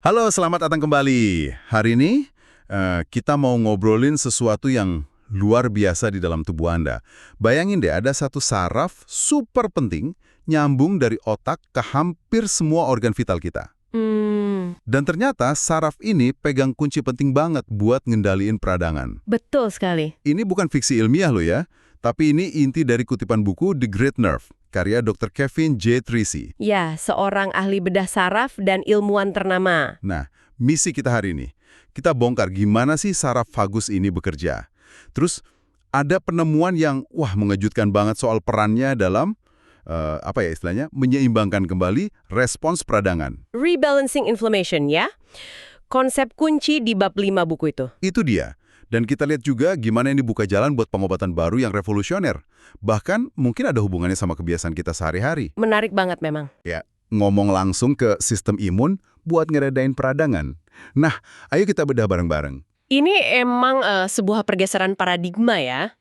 Halo, selamat datang kembali. Hari ini kita mau ngobrolin sesuatu yang luar biasa di dalam tubuh Anda. Bayangin deh, ada satu saraf super penting nyambung dari otak ke hampir semua organ vital kita. Dan ternyata saraf ini pegang kunci penting banget buat ngendaliin peradangan. Betul sekali. Ini bukan fiksi ilmiah loh ya, tapi ini inti dari kutipan buku The Great Nerve, karya Dr. Kevin J. Tracey. Ya, seorang ahli bedah saraf dan ilmuwan ternama. Nah, misi kita hari ini, kita bongkar gimana sih saraf vagus ini bekerja. Terus, ada penemuan yang, mengejutkan banget soal perannya dalam, menyeimbangkan kembali respons peradangan. Rebalancing inflammation ya. Konsep kunci di bab 5 buku itu. Itu dia. Dan kita lihat juga gimana ini buka jalan buat pengobatan baru yang revolusioner. Bahkan mungkin ada hubungannya sama kebiasaan kita sehari-hari. Menarik banget memang. Ya, ngomong langsung ke sistem imun buat ngeredain peradangan. Nah, ayo kita bedah bareng-bareng. Ini emang sebuah pergeseran paradigma ya.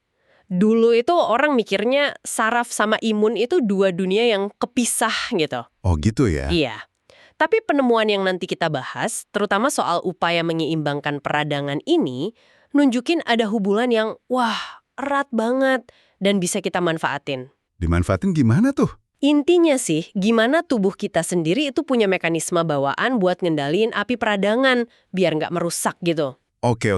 Dulu itu orang mikirnya saraf sama imun itu dua dunia yang kepisah gitu. Oh gitu ya? Iya. Tapi penemuan yang nanti kita bahas, terutama soal upaya menyeimbangkan peradangan ini, nunjukin ada hubungan yang, erat banget dan bisa kita manfaatin. Dimanfaatin gimana tuh? Intinya sih, gimana tubuh kita sendiri itu punya mekanisme bawaan buat ngendaliin api peradangan, biar nggak merusak gitu. Oke.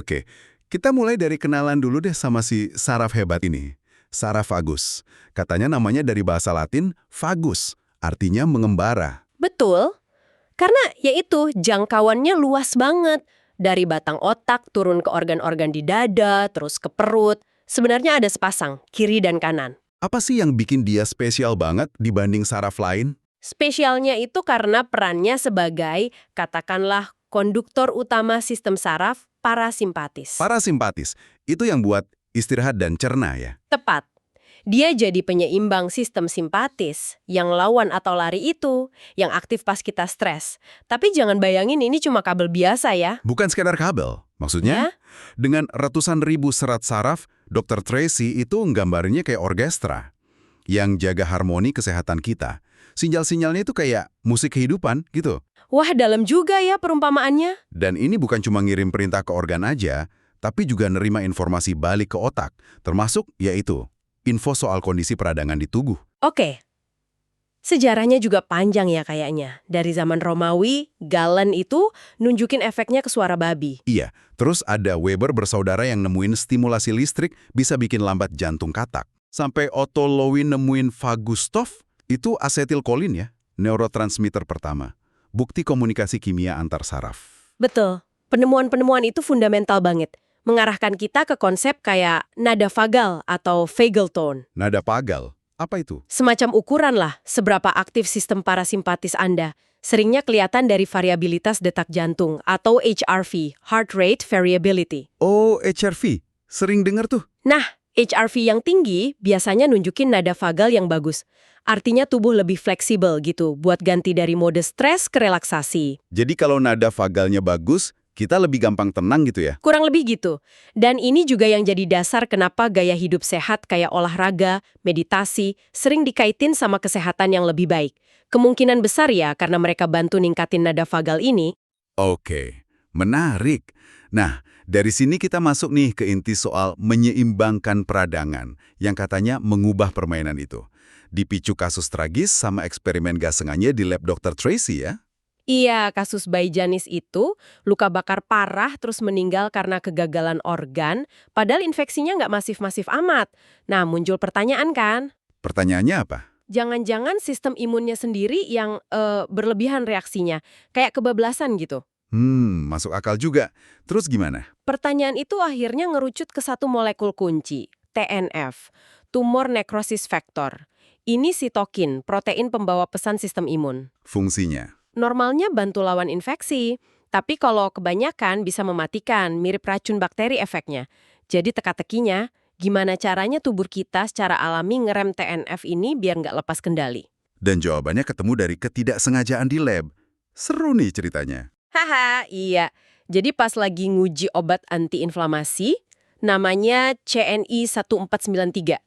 Kita mulai dari kenalan dulu deh sama si saraf hebat ini. Saraf vagus. Katanya namanya dari bahasa Latin, vagus. Artinya mengembara. Betul. Karena yaitu jangkauannya luas banget. Dari batang otak turun ke organ-organ di dada, terus ke perut. Sebenarnya ada sepasang, kiri dan kanan. Apa sih yang bikin dia spesial banget dibanding saraf lain? Spesialnya itu karena perannya sebagai, katakanlah, konduktor utama sistem saraf parasimpatis. Parasimpatis. Itu yang buat istirahat dan cerna ya? Tepat. Dia jadi penyeimbang sistem simpatis, yang lawan atau lari itu, yang aktif pas kita stres. Tapi jangan bayangin ini cuma kabel biasa ya. Bukan sekedar kabel. Maksudnya, dengan ratusan ribu serat saraf, Dr. Tracey itu nggambarinnya kayak orkestra yang jaga harmoni kesehatan kita. Sinyal-sinyalnya itu kayak musik kehidupan gitu. Wah, dalam juga ya perumpamaannya. Dan ini bukan cuma ngirim perintah ke organ aja, tapi juga nerima informasi balik ke otak, termasuk yaitu info soal kondisi peradangan di tubuh. Oke. Sejarahnya juga panjang ya kayaknya. Dari zaman Romawi, Galen itu nunjukin efeknya ke suara babi. Iya, terus ada Weber bersaudara yang nemuin stimulasi listrik bisa bikin lambat jantung katak. Sampai Otto Loewi nemuin Fagustov, itu asetilkolin ya, neurotransmitter pertama. Bukti komunikasi kimia antar saraf. Betul. Penemuan-penemuan itu fundamental banget. Mengarahkan kita ke konsep kayak nada vagal atau vagal tone. Nada pagal, apa itu? Semacam ukuran lah seberapa aktif sistem parasimpatis Anda. Seringnya kelihatan dari variabilitas detak jantung atau HRV, heart rate variability. Oh, HRV. Sering dengar tuh. Nah, HRV yang tinggi biasanya nunjukin nada vagal yang bagus. Artinya tubuh lebih fleksibel gitu buat ganti dari mode stres ke relaksasi. Jadi kalau nada vagalnya bagus, kita lebih gampang tenang gitu ya? Kurang lebih gitu. Dan ini juga yang jadi dasar kenapa gaya hidup sehat kayak olahraga, meditasi, sering dikaitin sama kesehatan yang lebih baik. Kemungkinan besar ya karena mereka bantu ningkatin nada vagal ini. Oke, menarik. Nah, dari sini kita masuk nih ke inti soal menyeimbangkan peradangan, yang katanya mengubah permainan itu. Dipicu kasus tragis sama eksperimen gak sengaja di lab Dr. Tracey ya? Iya, kasus bayi Janis itu luka bakar parah terus meninggal karena kegagalan organ, padahal infeksinya nggak masif-masif amat. Nah, muncul pertanyaan kan? Pertanyaannya apa? Jangan-jangan sistem imunnya sendiri yang berlebihan reaksinya, kayak kebablasan gitu. Masuk akal juga. Terus gimana? Pertanyaan itu akhirnya ngerucut ke satu molekul kunci, TNF, tumor necrosis factor. Ini sitokin, protein pembawa pesan sistem imun. Fungsinya? Normalnya bantu lawan infeksi, tapi kalau kebanyakan bisa mematikan, mirip racun bakteri efeknya. Jadi teka-tekinya, gimana caranya tubuh kita secara alami ngerem TNF ini biar nggak lepas kendali? Dan jawabannya ketemu dari ketidaksengajaan di lab. Seru nih ceritanya. Haha, iya. Jadi pas lagi nguji obat antiinflamasi, namanya CNI 1493.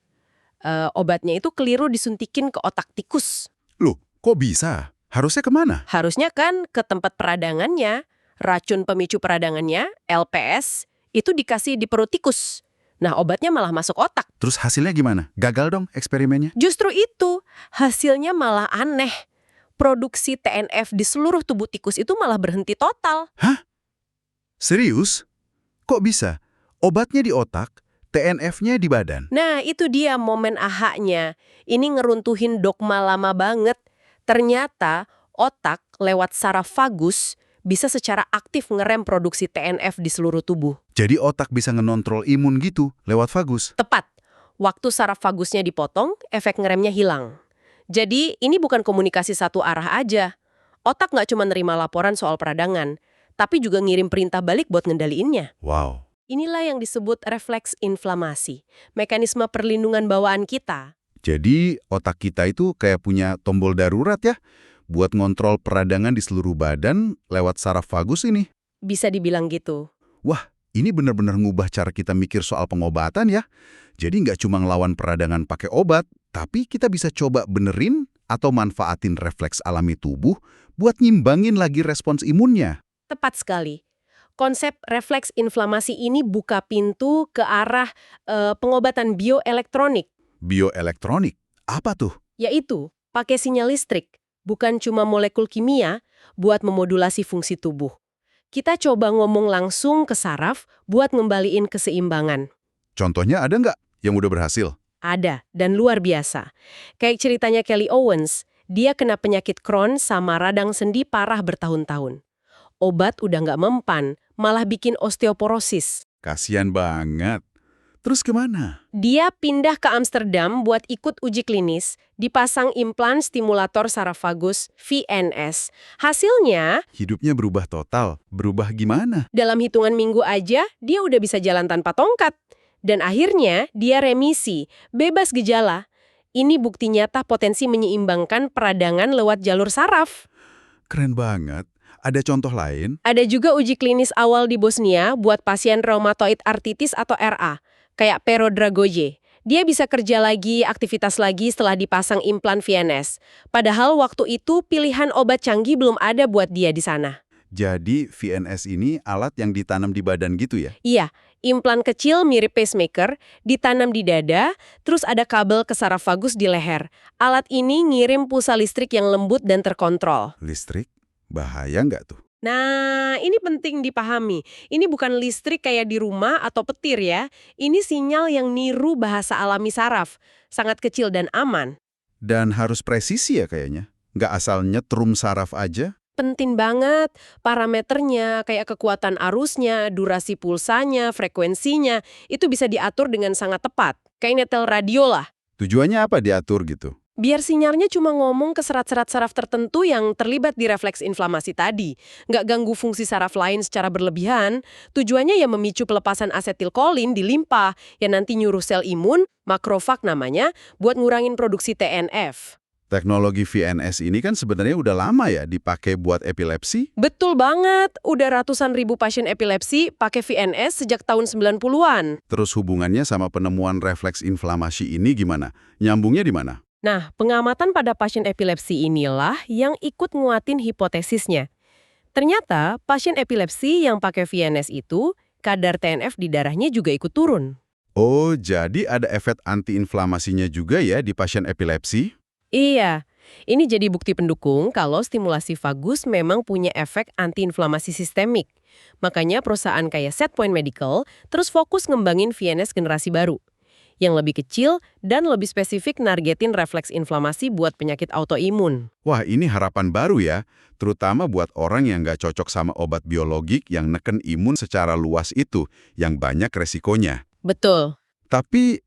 Obatnya itu keliru disuntikin ke otak tikus. Loh, kok bisa? Harusnya kemana? Harusnya kan ke tempat peradangannya. Racun pemicu peradangannya, LPS, itu dikasih di perut tikus. Nah, obatnya malah masuk otak. Terus hasilnya gimana? Gagal dong eksperimennya? Justru itu, hasilnya malah aneh. Produksi TNF di seluruh tubuh tikus itu malah berhenti total. Hah? Serius? Kok bisa? Obatnya di otak, TNF-nya di badan. Nah, itu dia momen ahanya. Ini ngeruntuhin dogma lama banget. Ternyata otak lewat saraf vagus bisa secara aktif ngerem produksi TNF di seluruh tubuh. Jadi otak bisa ngenontrol imun gitu lewat vagus. Tepat. Waktu saraf vagusnya dipotong, efek ngeremnya hilang. Jadi, ini bukan komunikasi satu arah aja. Otak nggak cuma nerima laporan soal peradangan, tapi juga ngirim perintah balik buat ngendaliinnya. Wow. Inilah yang disebut refleks inflamasi, mekanisme perlindungan bawaan kita. Jadi otak kita itu kayak punya tombol darurat ya, buat ngontrol peradangan di seluruh badan lewat saraf vagus ini. Bisa dibilang gitu. Wah, ini benar-benar ngubah cara kita mikir soal pengobatan ya. Jadi nggak cuma ngelawan peradangan pakai obat, tapi kita bisa coba benerin atau manfaatin refleks alami tubuh buat nyimbangin lagi respons imunnya. Tepat sekali. Konsep refleks inflamasi ini buka pintu ke arah pengobatan bioelektronik, Bioelektronik, apa tuh? yaitu pakai sinyal listrik, bukan cuma molekul kimia, buat memodulasi fungsi tubuh. Kita coba ngomong langsung ke saraf buat ngembaliin keseimbangan. Contohnya ada nggak yang udah berhasil? Ada, dan luar biasa. Kayak ceritanya Kelly Owens, dia kena penyakit Crohn sama radang sendi parah bertahun-tahun. Obat udah nggak mempan, malah bikin osteoporosis. Kasian banget. Terus kemana? Dia pindah ke Amsterdam buat ikut uji klinis, dipasang implan stimulator saraf vagus VNS. Hasilnya, Hidupnya berubah total. Berubah gimana? dalam hitungan minggu aja, dia udah bisa jalan tanpa tongkat. Dan akhirnya, dia remisi, bebas gejala. Ini bukti nyata potensi menyeimbangkan peradangan lewat jalur saraf. Keren banget. Ada contoh lain? Ada juga uji klinis awal di Bosnia buat pasien rheumatoid arthritis atau RA, kayak Pero Dragoje. Dia bisa kerja lagi, aktivitas lagi setelah dipasang implan VNS. Padahal waktu itu pilihan obat canggih belum ada buat dia di sana. Jadi VNS ini alat yang ditanam di badan gitu ya? Iya, implan kecil mirip pacemaker, ditanam di dada, terus ada kabel ke saraf vagus di leher. Alat ini ngirim pulsa listrik yang lembut dan terkontrol. Listrik? Bahaya nggak tuh? Nah, ini penting dipahami. Ini bukan listrik kayak di rumah atau petir ya. Ini sinyal yang niru bahasa alami saraf. Sangat kecil dan aman. Dan harus presisi ya kayaknya? Nggak asal nyetrum saraf aja? Penting banget. Parameternya, kayak kekuatan arusnya, durasi pulsanya, frekuensinya, itu bisa diatur dengan sangat tepat. Kayak nyetel radio lah. Tujuannya apa diatur gitu? Biar sinyalnya cuma ngomong ke serat-serat saraf tertentu yang terlibat di refleks inflamasi tadi. Nggak ganggu fungsi saraf lain secara berlebihan. Tujuannya ya memicu pelepasan asetilkolin di limpa, yang nanti nyuruh sel imun, makrofag namanya, buat ngurangin produksi TNF. Teknologi VNS ini kan sebenarnya udah lama ya dipakai buat epilepsi? Betul banget, udah ratusan ribu pasien epilepsi pakai VNS sejak tahun 90-an. Terus hubungannya sama penemuan refleks inflamasi ini gimana? Nyambungnya di mana? Nah, pengamatan pada pasien epilepsi inilah yang ikut nguatin hipotesisnya. Ternyata, pasien epilepsi yang pakai VNS itu, kadar TNF di darahnya juga ikut turun. Oh, jadi ada efek antiinflamasinya juga ya di pasien epilepsi? Iya, ini jadi bukti pendukung kalau stimulasi vagus memang punya efek antiinflamasi sistemik. Makanya perusahaan kayak Setpoint Medical terus fokus ngembangin VNS generasi baru. Yang lebih kecil dan lebih spesifik nargetin refleks inflamasi buat penyakit autoimun. Wah, ini harapan baru ya, terutama buat orang yang nggak cocok sama obat biologik yang neken imun secara luas itu, yang banyak resikonya. Betul. Tapi,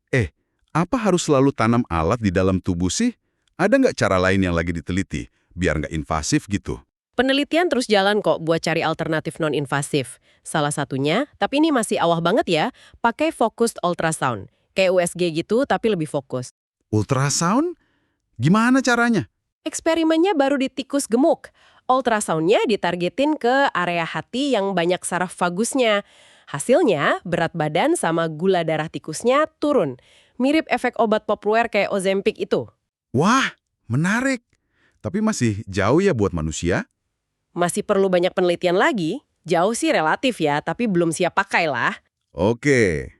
apa harus selalu tanam alat di dalam tubuh sih? Ada nggak cara lain yang lagi diteliti, biar nggak invasif gitu? Penelitian terus jalan kok buat cari alternatif non-invasif. Salah satunya, tapi ini masih awal banget ya, pakai focused ultrasound. Kayak USG gitu, tapi lebih fokus. Ultrasound? Gimana caranya? Eksperimennya baru di tikus gemuk. Ultrasoundnya ditargetin ke area hati yang banyak saraf vagusnya. Hasilnya, berat badan sama gula darah tikusnya turun. Mirip efek obat populer kayak Ozempic itu. Wah, menarik. Tapi masih jauh ya buat manusia? Masih perlu banyak penelitian lagi. Jauh sih relatif ya, tapi belum siap pakai lah. Oke.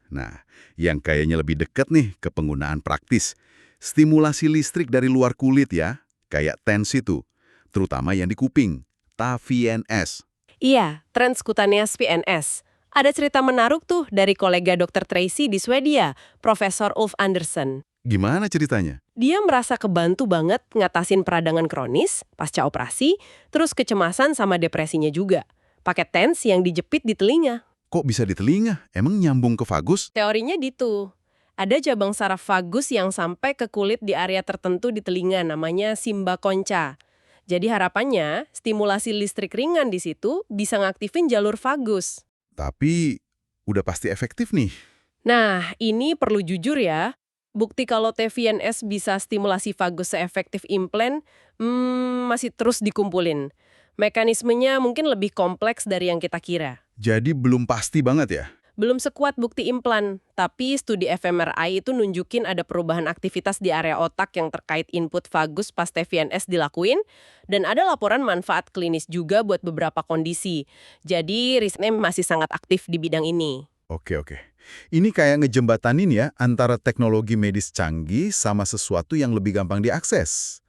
Nah, yang kayaknya lebih dekat nih ke penggunaan praktis. Stimulasi listrik dari luar kulit ya, kayak TENS itu. Terutama yang di kuping, TAVNS. Iya, transcutaneous PNS. Ada cerita menarik tuh dari kolega Dr. Tracy di Swedia, Profesor Ulf Anderson. Gimana ceritanya? Dia merasa kebantu banget ngatasin peradangan kronis pasca operasi, terus kecemasan sama depresinya juga. Pakai TENS yang dijepit di telinga. Kok bisa di telinga? Emang nyambung ke vagus? Teorinya gitu. Ada cabang saraf vagus yang sampai ke kulit di area tertentu di telinga, namanya simba concha. Jadi harapannya, stimulasi listrik ringan di situ bisa ngaktifin jalur vagus. Tapi udah pasti efektif nih. Nah, ini perlu jujur ya. Bukti kalau TVNS bisa stimulasi vagus seefektif implan, masih terus dikumpulin. Mekanismenya mungkin lebih kompleks dari yang kita kira. Jadi belum pasti banget ya? Belum sekuat bukti implan, tapi studi fMRI itu nunjukin ada perubahan aktivitas di area otak yang terkait input vagus pas TVNS dilakuin, dan ada laporan manfaat klinis juga buat beberapa kondisi. Jadi risetnya masih sangat aktif di bidang ini. Oke. Ini kayak ngejembatanin ya antara teknologi medis canggih sama sesuatu yang lebih gampang diakses.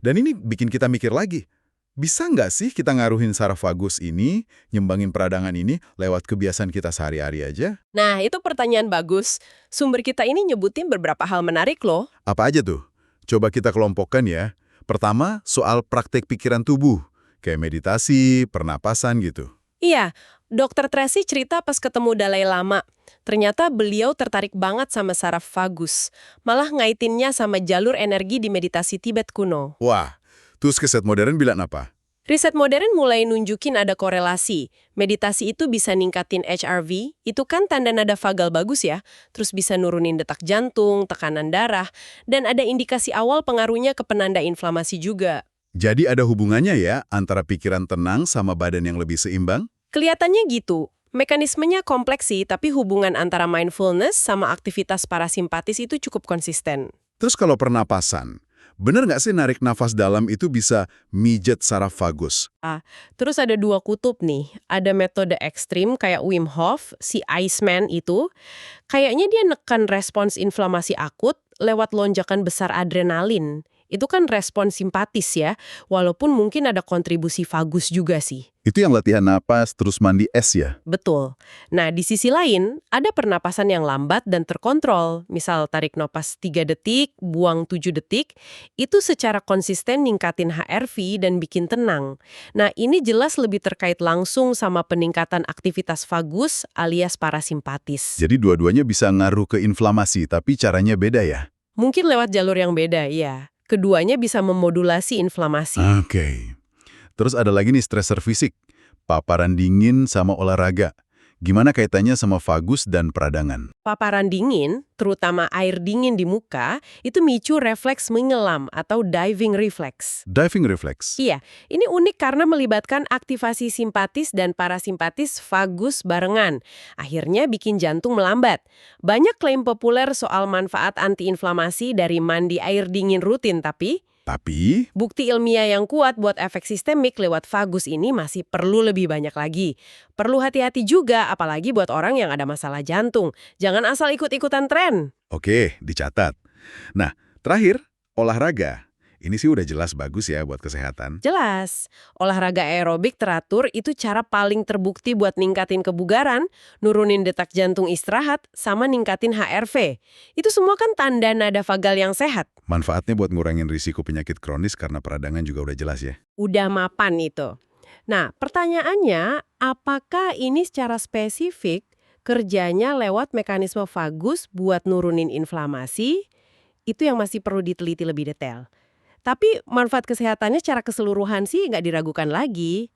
Dan ini bikin kita mikir lagi, bisa nggak sih kita ngaruhin saraf vagus ini, nyembangin peradangan ini lewat kebiasaan kita sehari-hari aja? Nah, itu pertanyaan bagus. Sumber kita ini nyebutin beberapa hal menarik loh. Apa aja tuh? Coba kita kelompokkan ya. Pertama, soal praktek pikiran tubuh, kayak meditasi, pernapasan gitu. Iya, Dr. Tracy cerita pas ketemu Dalai Lama. Ternyata beliau tertarik banget sama saraf vagus. Malah ngaitinnya sama jalur energi di meditasi Tibet kuno. Wah, terus keset modern bilang apa? Riset modern mulai nunjukin ada korelasi. Meditasi itu bisa ningkatin HRV, itu kan tanda nada vagal bagus ya. Terus bisa nurunin detak jantung, tekanan darah, dan ada indikasi awal pengaruhnya ke penanda inflamasi juga. Jadi ada hubungannya ya antara pikiran tenang sama badan yang lebih seimbang? Kelihatannya gitu. Mekanismenya kompleks sih, tapi hubungan antara mindfulness sama aktivitas parasimpatis itu cukup konsisten. Terus kalau pernapasan, bener nggak sih narik nafas dalam itu bisa mijet saraf vagus? Terus ada dua kutub nih. Ada metode ekstrim kayak Wim Hof, si Iceman itu. Kayaknya dia nekan respons inflamasi akut lewat lonjakan besar adrenalin. Itu kan respons simpatis ya, walaupun mungkin ada kontribusi vagus juga sih. Itu yang latihan napas terus mandi es ya? Betul. Nah, di sisi lain, ada pernapasan yang lambat dan terkontrol. Misal tarik napas 3 detik, buang 7 detik, itu secara konsisten ningkatin HRV dan bikin tenang. Nah, ini jelas lebih terkait langsung sama peningkatan aktivitas vagus alias parasimpatis. Jadi dua-duanya bisa ngaruh ke inflamasi, tapi caranya beda ya? Mungkin lewat jalur yang beda, ya. Keduanya bisa memodulasi inflamasi. Oke. Terus ada lagi nih stresor fisik, paparan dingin sama olahraga. Gimana kaitannya sama vagus dan peradangan? Paparan dingin, terutama air dingin di muka, itu micu refleks menyelam atau diving reflex. Diving reflex. Iya, ini unik karena melibatkan aktivasi simpatis dan parasimpatis vagus barengan. Akhirnya bikin jantung melambat. Banyak klaim populer soal manfaat antiinflamasi dari mandi air dingin rutin, tapi bukti ilmiah yang kuat buat efek sistemik lewat vagus ini masih perlu lebih banyak lagi. Perlu hati-hati juga, apalagi buat orang yang ada masalah jantung. Jangan asal ikut-ikutan tren. Oke, dicatat. Nah, terakhir, olahraga. Ini sih udah jelas bagus ya buat kesehatan. Jelas, olahraga aerobik teratur itu cara paling terbukti buat ningkatin kebugaran, nurunin detak jantung istirahat, sama ningkatin HRV. Itu semua kan tanda nada vagal yang sehat. Manfaatnya buat ngurangin risiko penyakit kronis karena peradangan juga udah jelas ya. Udah mapan itu. Nah, pertanyaannya, apakah ini secara spesifik kerjanya lewat mekanisme vagus buat nurunin inflamasi? Itu yang masih perlu diteliti lebih detail. Tapi manfaat kesehatannya secara keseluruhan sih nggak diragukan lagi.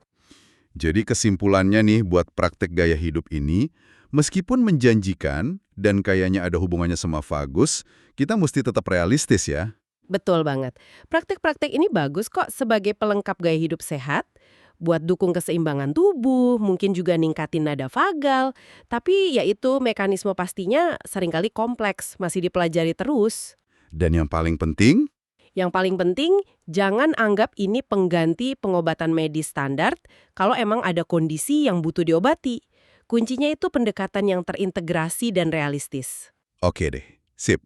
Jadi kesimpulannya nih buat praktek gaya hidup ini, meskipun menjanjikan dan kayaknya ada hubungannya sama vagus, kita mesti tetap realistis ya. Betul banget. Praktek-praktek ini bagus kok sebagai pelengkap gaya hidup sehat, buat dukung keseimbangan tubuh, mungkin juga ningkatin nada vagal. Tapi yaitu mekanisme pastinya seringkali kompleks, masih dipelajari terus. Dan yang paling penting, Yang paling penting, jangan anggap ini pengganti pengobatan medis standar kalau emang ada kondisi yang butuh diobati. Kuncinya itu pendekatan yang terintegrasi dan realistis. Oke deh, sip.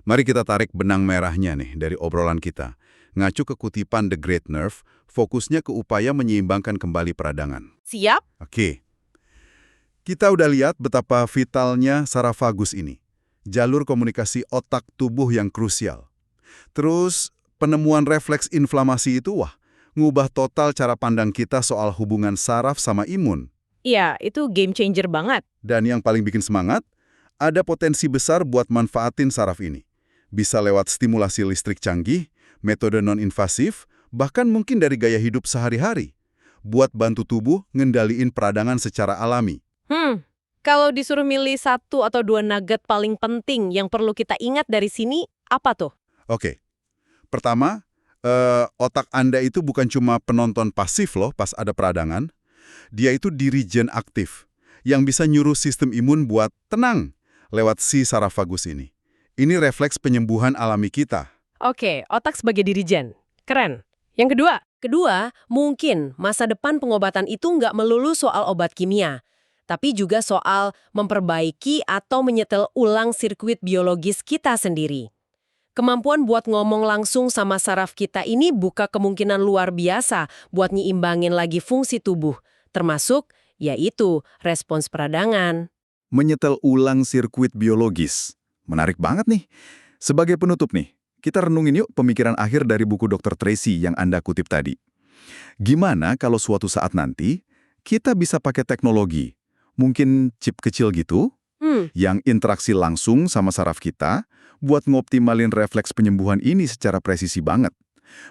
Mari kita tarik benang merahnya nih dari obrolan kita. Ngacu ke kutipan The Great Nerve, fokusnya ke upaya menyeimbangkan kembali peradangan. Siap? Oke. Kita udah lihat betapa vitalnya saraf vagus ini. Jalur komunikasi otak tubuh yang krusial. Terus, penemuan refleks inflamasi itu, ngubah total cara pandang kita soal hubungan saraf sama imun. Iya, itu game changer banget. Dan yang paling bikin semangat, ada potensi besar buat manfaatin saraf ini. Bisa lewat stimulasi listrik canggih, metode non-invasif, bahkan mungkin dari gaya hidup sehari-hari. Buat bantu tubuh ngendaliin peradangan secara alami. Kalau disuruh milih 1 atau 2 nugget paling penting yang perlu kita ingat dari sini, apa tuh? Oke. Pertama, otak Anda itu bukan cuma penonton pasif loh pas ada peradangan. Dia itu dirijen aktif yang bisa nyuruh sistem imun buat tenang lewat si saraf vagus ini. Ini refleks penyembuhan alami kita. Oke, otak sebagai dirijen. Keren. Yang kedua? Kedua, mungkin masa depan pengobatan itu nggak melulu soal obat kimia, tapi juga soal memperbaiki atau menyetel ulang sirkuit biologis kita sendiri. Kemampuan buat ngomong langsung sama saraf kita ini buka kemungkinan luar biasa buat nyiimbangin lagi fungsi tubuh, termasuk, yaitu, respons peradangan. Menyetel ulang sirkuit biologis. Menarik banget nih. Sebagai penutup nih, kita renungin yuk pemikiran akhir dari buku Dr. Tracy yang Anda kutip tadi. Gimana kalau suatu saat nanti, kita bisa pakai teknologi, mungkin chip kecil gitu, yang interaksi langsung sama saraf kita, buat ngoptimalin refleks penyembuhan ini secara presisi banget.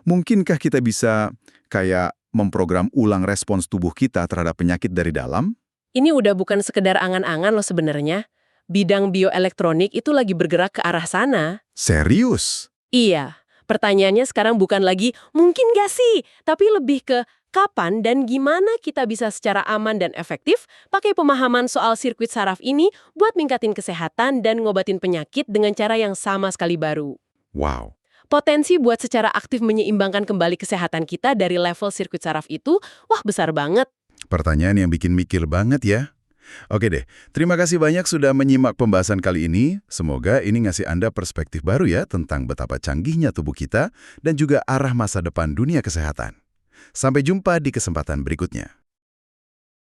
Mungkinkah kita bisa kayak memprogram ulang respons tubuh kita terhadap penyakit dari dalam? Ini udah bukan sekedar angan-angan loh sebenarnya. Bidang bioelektronik itu lagi bergerak ke arah sana. Serius? Iya, pertanyaannya sekarang bukan lagi mungkin nggak sih, tapi lebih ke kapan dan gimana kita bisa secara aman dan efektif pakai pemahaman soal sirkuit saraf ini buat ningkatin kesehatan dan ngobatin penyakit dengan cara yang sama sekali baru. Wow. Potensi buat secara aktif menyeimbangkan kembali kesehatan kita dari level sirkuit saraf itu, besar banget. Pertanyaan yang bikin mikir banget ya. Oke deh, terima kasih banyak sudah menyimak pembahasan kali ini. Semoga ini ngasih Anda perspektif baru ya tentang betapa canggihnya tubuh kita dan juga arah masa depan dunia kesehatan. Sampai jumpa di kesempatan berikutnya.